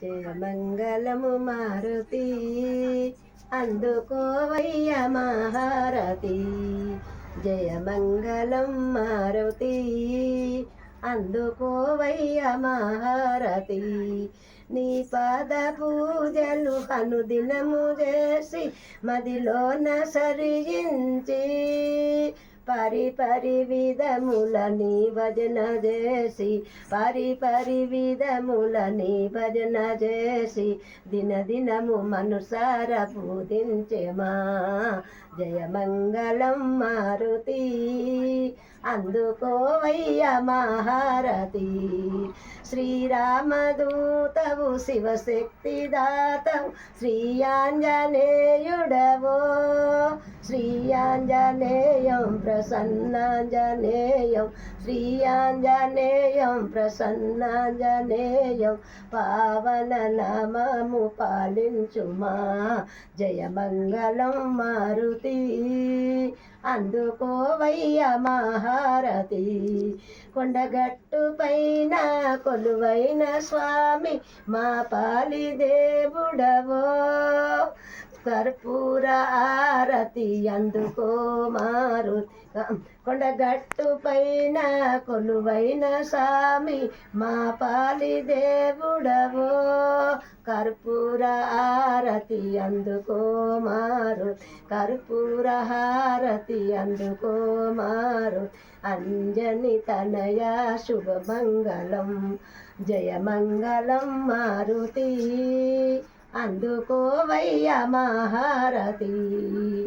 జయ మంగళము మారుతి అందుకోవయ్య మహారతి. జయ మంగళం మారుతి అందుకోవయ్య మహారతి. నీ పాద పూజలు అనుదినము చేసి మదిలోన సరించి పరి విధముల నీ భజన చేసి పరి విధముల నీ భజన చేసి దినదినము మనసార పూజించెమా. జయ మంగళం మారుతి అందుకోవయ్య మహారతి. శ్రీరామదూతవు శివశక్తిదాతవు శ్రీయాంజనేయుడవో శ్రీయాంజనేయం ప్రసన్నాంజనేయం శ్రీయాంజనేయం ప్రసన్నాంజనేయం పావన నామము పాలించుమా. జయ మంగళం మారుతి అందుకోవయ్య మహారతి. కొండగట్టు పైన కొలువైన స్వామి మా పాలి దేవుడవో కర్పూర ఆరతి అందుకో మారుతి. కొండగట్టు పైన కొలువైన స్వామి మా పాలి దేవుడవో కర్పూర ఆరతి అందుకో మారుతి. కర్పూర హారతి అందుకో మారుతి. అంజని తనయ శుభమంగళం జయ మంగళం మారుతి అందుకోవయ్య మహారతి.